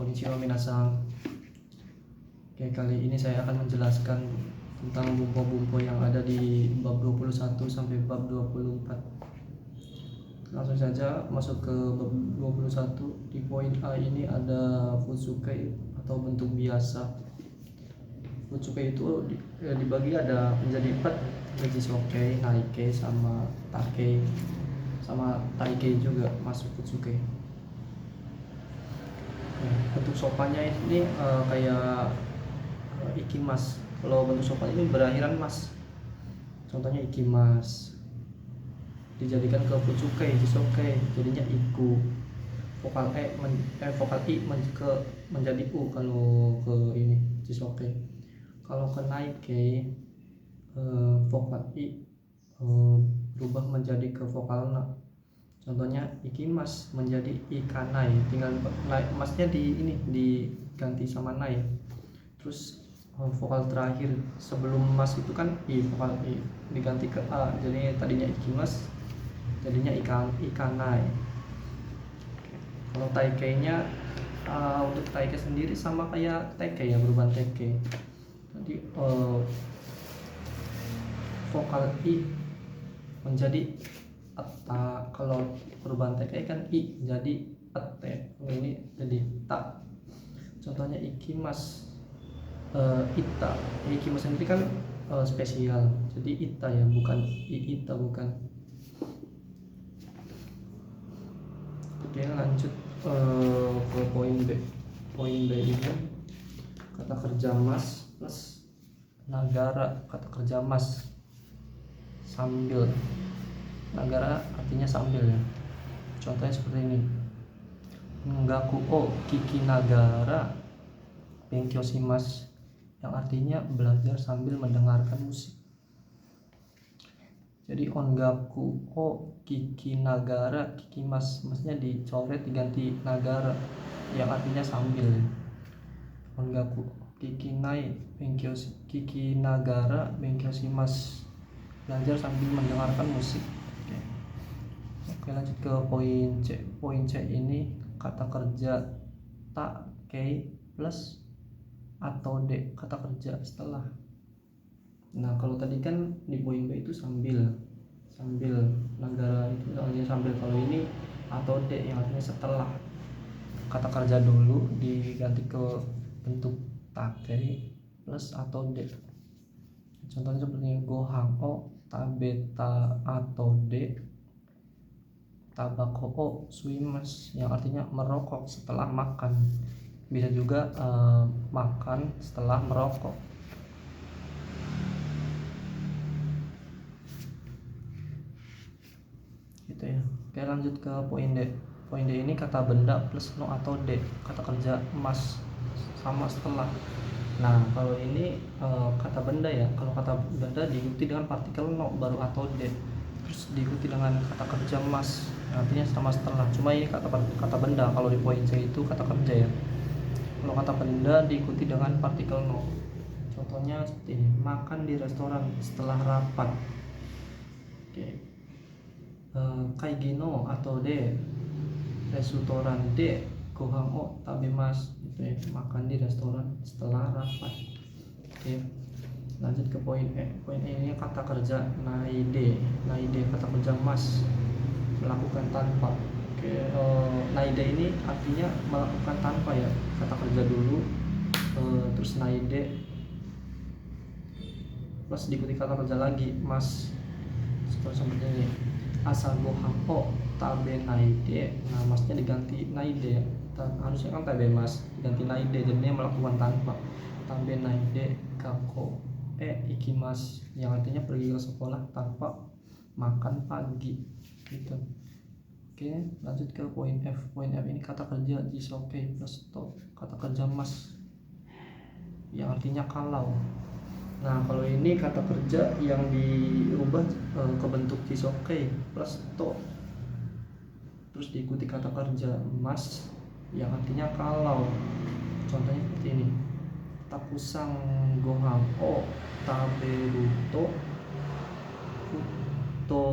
Konnichiwa minasan. Oke, kali ini saya akan menjelaskan tentang bumpo-bumpo yang ada di bab 21 sampai bab 24. Langsung saja masuk ke bab 21. Di poin A ini ada Futsuke atau bentuk biasa. Futsuke itu dibagi ada menjadi 4, Jisoke, Naike, sama Take, sama Taike juga masuk Futsuke. Bentuk sopannya ini kayak ikimas. Kalau bentuk sopan ini berakhiran mas, contohnya ikimas, dijadikan ke Futsuke, Jisoke, jadinya iku. Vokal vokal i menjadi u kalau ke ini Jisoke. Kalau ke Naike, vokal i berubah menjadi ke vokal na. Contohnya ikimas menjadi ikanai, tinggal masnya di ini diganti sama nai. Terus vokal terakhir sebelum mas itu kan i, vokal i diganti ke a, jadi tadinya ikimas jadinya ikanai. Kalau taike-nya untuk taike sendiri sama kayak teke ya, perubahan teke. Jadi vokal i menjadi ata, kalau perubahan teke kan i jadi ate, ini jadi ta. Contohnya ikimas, ita, ikimas sendiri kan spesial, jadi ita ya, bukan ita, bukan. Oke, lanjut ke poin B. Poin B ini kata kerja mas plus nagara. Kata kerja mas sambil, nagara artinya sambil ya. Contohnya seperti ini: Ngaku o kiki nagara benkyo shimasu, yang artinya belajar sambil mendengarkan musik. Jadi ongaku o kiki nagara kiki masnya dicoret diganti nagara, yang artinya sambil. Ongaku kiki nai benkyo kiki nagara benkyo shimasu, belajar sambil mendengarkan musik. Oke, lanjut ke poin C. Poin C ini kata kerja ta, kei plus atau D, kata kerja setelah. Nah, kalau tadi kan di poin B itu sambil negara itu artinya sambil. Kalau ini atau D yang artinya setelah. Kata kerja dulu diganti ke bentuk take plus atau D. Contohnya seperti gohang o tabeta atau D tabako o suimas, yang artinya merokok setelah makan. Bisa juga makan setelah merokok. Gitu ya. Oke, lanjut ke poin D. Poin D ini kata benda plus no atau D, kata kerja mas sama setelah. Nah, kalau ini kata benda ya. Kalau kata benda diikuti dengan partikel no baru atau D, terus diikuti dengan kata kerja mas, artinya sama setelah. Cuma ini kata benda. Kalau di poin C itu kata kerja ya. Kalau kata benda diikuti dengan partikel no. Contohnya seperti ini: makan di restoran setelah rapat. Oke. Kaigino atau D restoran D gohang o tabemas, gitu ya, makan di restoran setelah rapat. Oke, lanjut ke poin E. Poin E ini kata kerja naide. Naide kata kerja mas, melakukan tanpa. Oke, naide ini artinya melakukan tanpa ya, kata kerja dulu terus naide plus diikuti kata kerja lagi mas, seperti ini: asal gohang o tabe naide. Nah, masnya diganti naide, harusnya kan tabe mas, diganti naide, jadinya melakukan tanpa. Tabe naide kako ikimas, yang artinya pergi ke sekolah tanpa makan pagi, gitu. Oke, lanjut ke poin F. Poin F ini kata kerja jisoke plus to, kata kerja mas, yang artinya kalau. Nah, kalau ini kata kerja yang diubah ke bentuk jisoke plus to, terus diikuti kata kerja mas yang artinya kalau. Contohnya seperti ini: takusang gohang o taberuto kuto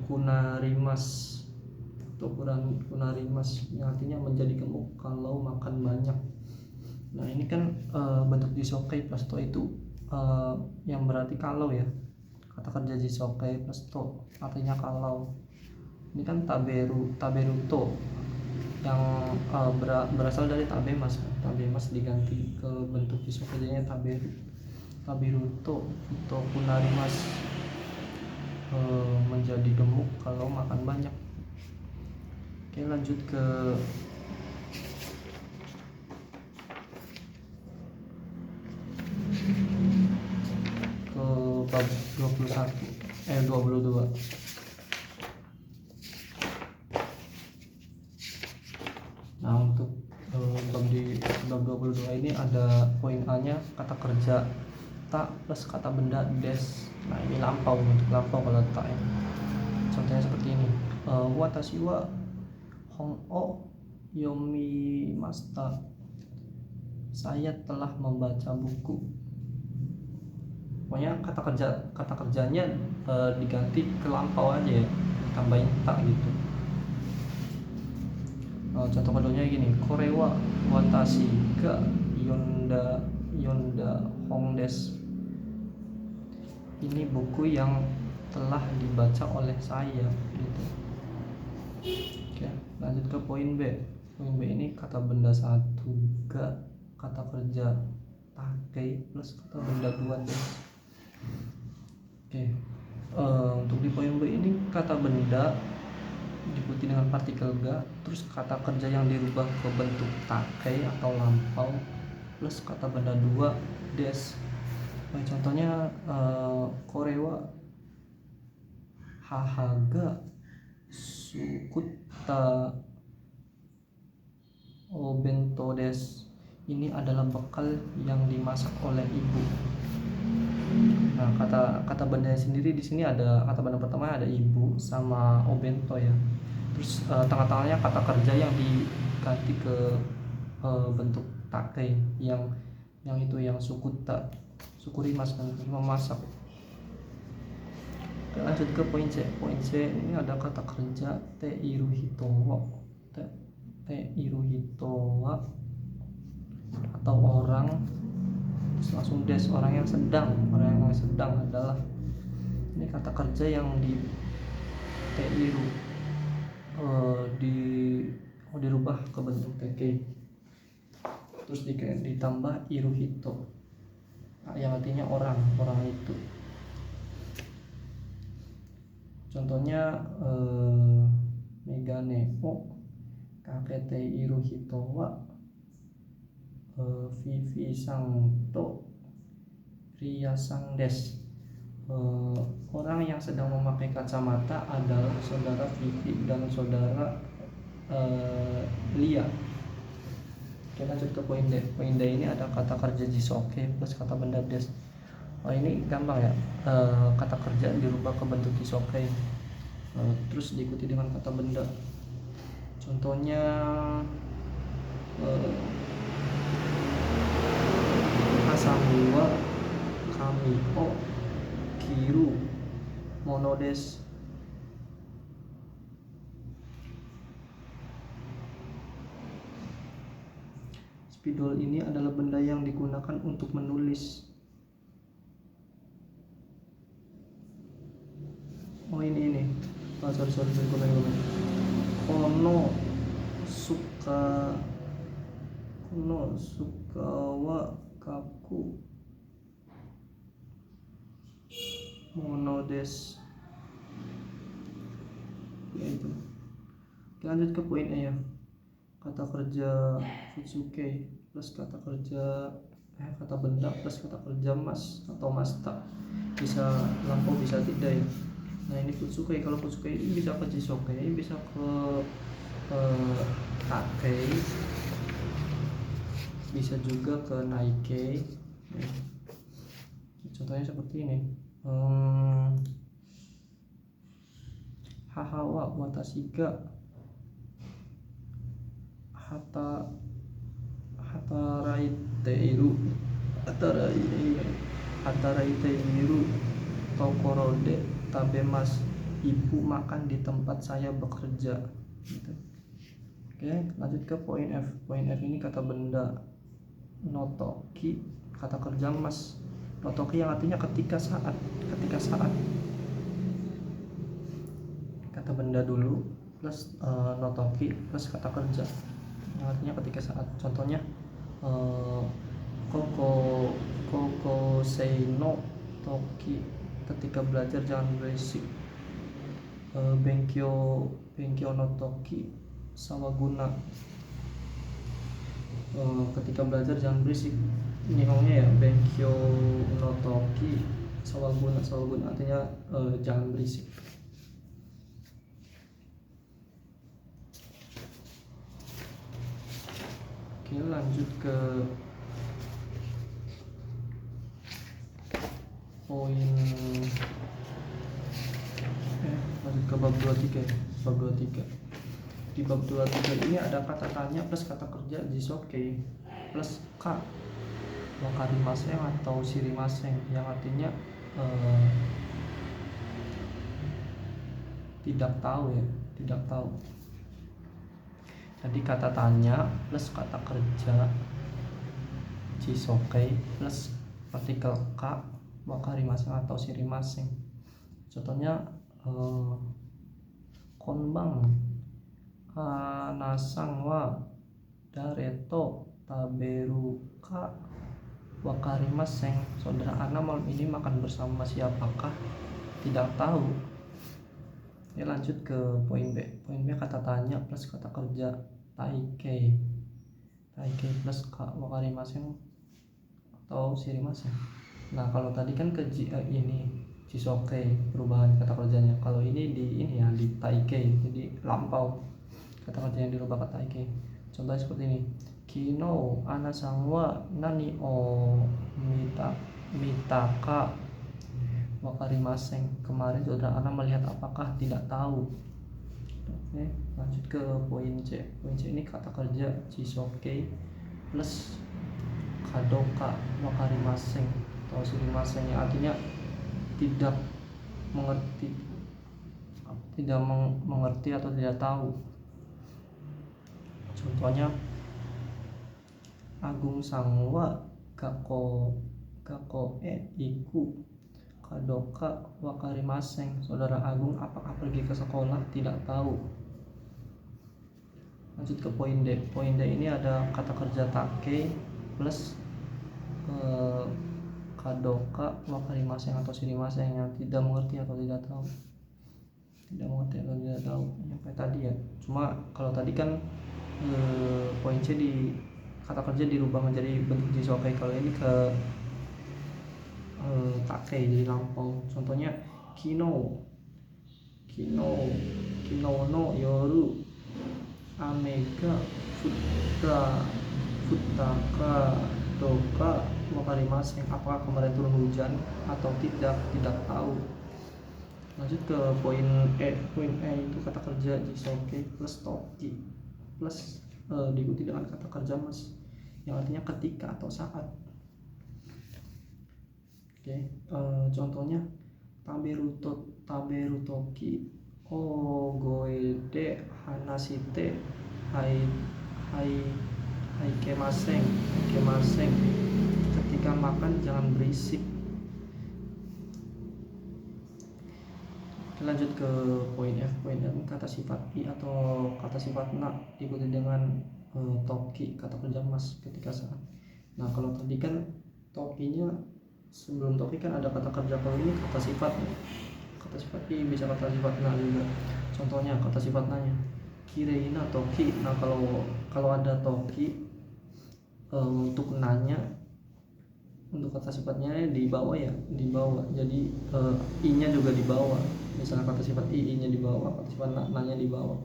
kunarimas. kunarimas, yang artinya menjadi gemuk kalau makan banyak. Nah ini kan bentuk jisokai plus to itu yang berarti kalau ya. Kata kerja jisokai plus to artinya kalau. Ini kan taberuto yang berasal dari tabemas. Tabemas diganti ke bentuk jisokai jadinya taberuto atau kunarimas, menjadi gemuk kalau makan banyak. Oke, lanjut ke bab 22. Nah untuk bab 22 ini ada poin A nya kata kerja tak plus kata benda des. Nah ini lampau, untuk lampau kalau tak ya. Contohnya seperti ini, watashi wa hon o yomimashita, saya telah membaca buku. Pokoknya kata kerjanya diganti ke lampau aja ya, tambahin tak gitu. Contoh keduanya gini, korewa watashi ga yonda hon desu, ini buku yang telah dibaca oleh saya gitu. Oke, lanjut ke poin B. Poin B ini kata benda 1 ga kata kerja take plus kata benda 2 des. Oke, untuk di poin B ini kata benda diikuti dengan partikel ga, terus kata kerja yang dirubah ke bentuk take atau lampau plus kata benda 2 des. Contohnya korewa hahaga sukutta obento des, ini adalah bekal yang dimasak oleh ibu. Nah kata benda sendiri di sini ada kata benda pertama ada ibu sama obento ya. Terus tengah-tengahnya kata kerja yang diganti ke bentuk take yang itu yang sukurimas kan, memasak. Oke, lanjut ke poin C. Poin C ini ada kata kerja teiruhitowa atau orang, terus langsung des, orang yang sedang adalah. Ini kata kerja yang di teiru dirubah ke bentuk teke, terus ditambah iruhito yang artinya orang itu. Contohnya megane o kakete iruhito wa vivi sang to riasang des, orang yang sedang memakai kacamata adalah saudara Vivi dan saudara Lia. Oke, lanjut ke poin D. Poin D ini ada kata kerja jisoke plus kata benda des. Ini gampang ya, kata kerja dirubah ke bentuk jisoke, terus diikuti dengan kata benda. Contohnya asami wa kami o kiru mono des. Spidol ini adalah benda yang digunakan untuk menulis. Ini sorry komen. Kono suka wa kaku mono des. Ya itu. Lanjut ke poin E ya. Kata kerja futsuke plus kata benda plus kata kerja mas atau masta, bisa lampau bisa tidak ya. Nah ini futsuke, kalau futsuke ini bisa ke jisoke, bisa ke take, bisa juga ke naike. Contohnya seperti ini, hahawa watashi ga hataraiteiru tokoro de tabemas, ibu makan di tempat saya bekerja. gitu. Oke, lanjut ke poin F. Poin F ini kata benda notoki, kata kerja mas. Notoki yang artinya ketika saat. Kata benda dulu plus notoki plus kata kerja yang artinya ketika saat. Contohnya koko sei no toki, ketika belajar jangan berisik. Benkyo no toki sawaguna, ketika belajar jangan berisik. Nihongnya ya benkyo no toki sawaguna artinya jangan berisik. Oke, lanjut ke lanjut ke bab 23 ya. Bab 23. Di bab 23 ini ada kata tanya plus kata kerja jisoke plus ka wakarimasen atau shirimasen yang artinya tidak tahu ya, tidak tahu. Jadi kata tanya plus kata kerja jisoke plus partikel ka wakarimasen atau shirimasen. Contohnya konbang anasang wa dareto taberu ka wakarimasen. Saudara Ana malam ini makan bersama siapakah? Tidak tahu. Ya, lanjut ke poin B. Poin B kata tanya plus kata kerja taikei plus ka wakarimasen atau shirimasen. Nah, kalau tadi kan ini jisoke perubahan kata kerjanya. Kalau ini di taikei, jadi lampau kata kerja yang dirubah ke taikei. Contohnya seperti ini. Kino anasang wa nani o mitaka wakarimasen. Kemarin saudara Ana melihat apakah? Tidak tahu. Oke, lanjut ke poin C. Poin C ini kata kerja jisoke plus kadoka wakarimasen atau shirimasen yang artinya tidak mengerti atau tidak tahu. Contohnya Agung sangwa gakko iku kadoka wakarimasen. Saudara Agung apakah pergi ke sekolah? Tidak tahu. Lanjut ke poin D. Poin D ini ada kata kerja take plus kadoka wakarimasen atau shirimasen yang tidak mengerti atau tidak tahu. Yang kayak tadi ya. Cuma kalau tadi kan poin C di kata kerja dirubah menjadi bentuk jisoke. Kalau ini ke take jadi lampau. Contohnya kino no yoru amega futaka doka wakarimasen. Apakah kemarin turun hujan atau tidak tahu. Lanjut ke poin E. Poin E itu kata kerja jisoke plus toki plus diikuti dengan kata kerja mas yang artinya ketika atau saat. Oke, contohnya taberu toki o goede hanashite hai kemasen. Ketika makan jangan berisik. Lanjut ke poin F. Poin F kata sifat i atau kata sifat na diikuti dengan toki kata kerja mas ketika saat. Nah, kalau tadi kan tokinya sebelum toki kan ada kata kerja. Kalau ini kata sifat i bisa kata sifat na juga. Contohnya kata sifat nanya kireina toki. Nah, kalau ada toki untuk nanya, untuk kata sifatnya di bawah ya, jadi i nya juga di bawah. Misalnya kata sifat i nya di bawah, kata sifat nanya di bawah.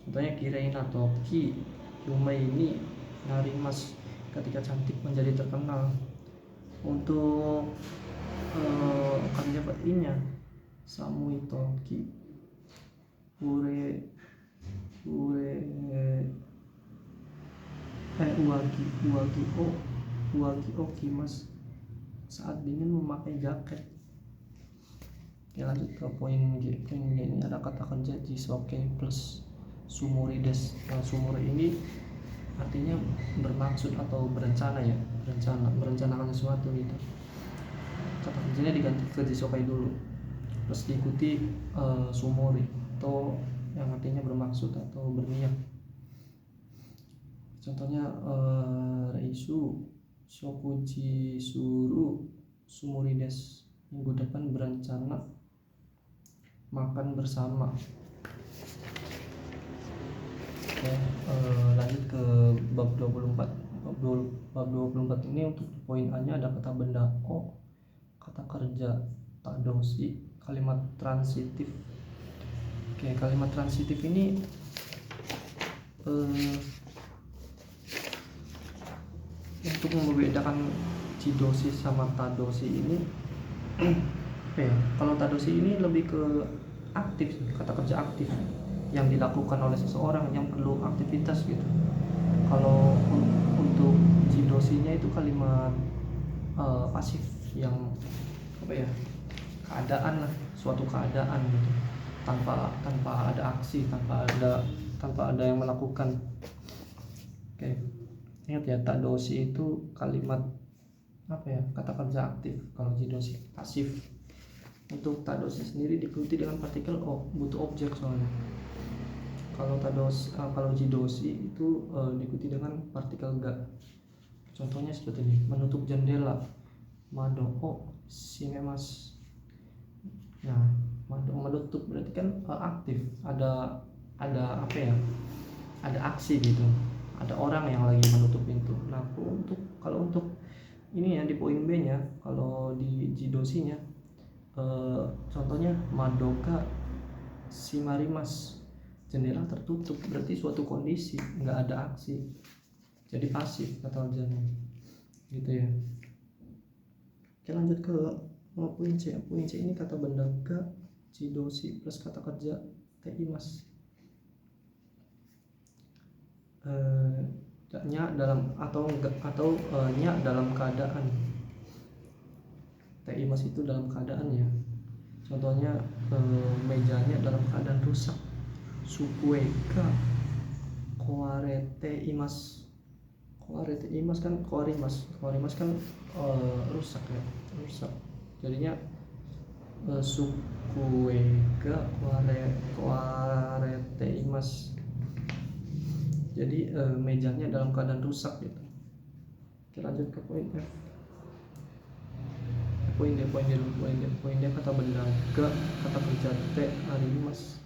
Contohnya kireina toki yume ini narimas, ketika cantik menjadi terkenal. Untuk kata sifat i nya samui toki uwagi o kimas, saat dingin memakai jaket. Oke, lanjut ke poin G. Poin G ini ada kata kerja jisoke plus sumurides. Sumuri ini artinya bermaksud atau berencana ya, merencanakan sesuatu gitu. Kata kerjanya diganti kerja sokai dulu, terus diikuti sumori atau yang artinya bermaksud atau berniat. Contohnya reisu shokuji suru sumurides, minggu depan berencana makan bersama. Oke, lanjut ke bab 24. Bab 24 ini untuk poin A-nya ada kata benda o, kata kerja tadoshi, kalimat transitif. Oke, kalimat transitif ini untuk membedakan jidoshi sama tadoshi ini kalau tadoshi ini lebih ke aktif, kata kerja aktif yang dilakukan oleh seseorang yang perlu aktivitas gitu. Kalau untuk jidoshinya itu kalimat pasif yang keadaan lah, suatu keadaan gitu, tanpa ada aksi, tanpa ada yang melakukan. Oke, ingat ya, tadoshi itu kalimat kata kerja aktif, kalau jidoshi pasif. Untuk tadoshi sendiri diikuti dengan partikel o, butuh objek soalnya. Kalau jidoshi itu diikuti dengan partikel ga. Contohnya seperti ini, menutup jendela, mado o shimemas. Nah, menutup berarti kan aktif, ada ada aksi gitu, ada orang yang lagi menutup pintu. Nah, kalau untuk ini ya, di poin B nya, kalau di jidoshinya contohnya madoka shimarimas, jendela tertutup, berarti suatu kondisi, nggak ada aksi, jadi pasif kata kerjanya gitu ya. Oke, lanjut ke poin C. Poin C ini kata benda ga jidoshi plus kata kerja teimas. Nya dalam nya dalam keadaan. Teimas itu dalam keadaan ya. Contohnya mejanya dalam keadaan rusak. Sukue ga kowarete imas. Kowarete imas kan kowarimas kan rusak ya, rusak. Jadinya sukue ga kowarete imas. Jadi mejanya dalam keadaan rusak gitu. Oke, lanjut ke poin F. Poin D kata benda ga, kata kerja te arimas.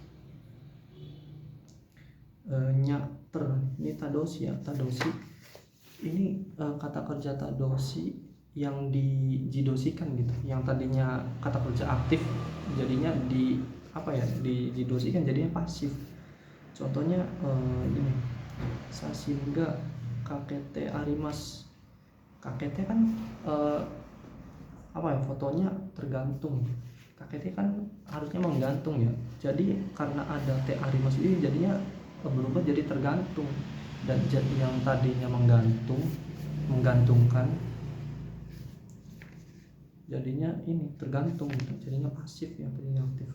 Nyater, ini tadoshi ya. Tadoshi ini kata kerja tadoshi yang dijidoshikan gitu, yang tadinya kata kerja aktif jadinya dijidoshikan jadinya pasif. Contohnya ini, sashinga kakete arimas. Kakete kan fotonya tergantung. Kakete kan harusnya menggantung ya. Jadi karena ada te arimas ini jadinya berubah jadi tergantung, dan yang tadinya menggantungkan jadinya ini tergantung gitu, jadinya pasif yang tadinya aktif.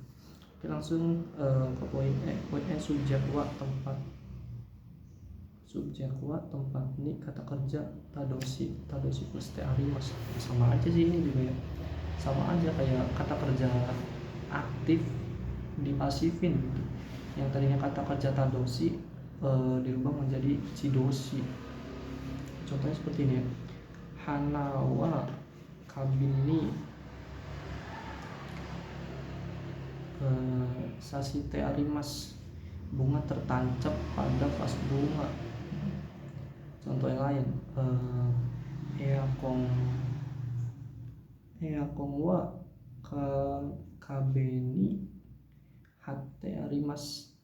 Oke, langsung ke poin E. Poin E, subjek wa tempat. Subjek wa tempat ini kata kerja tadoshi plus te arimas. Sama aja sih ini juga ya, sama aja kayak kata kerja aktif dipasifin gitu. Yang tadinya kata kerja tadoshi dirubah menjadi jidoshi. Contohnya seperti ini ya, hanawa kabini sasite arimas, bunga tertancap pada vas bunga. Contoh yang lain, eakong wa kabeni hate arimas,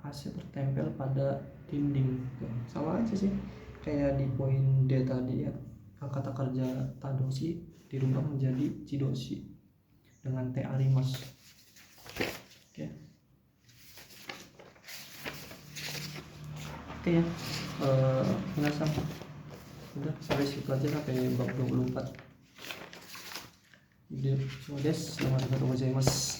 AC tertempel pada dinding. Sama aja sih kayak di poin D tadi ya, kata kerja tadoshi dirubah menjadi jidoshi dengan te arimas. Oke ya, minasan udah sampai situ aja, sampai bab 24. Selamat datang gozaimasu.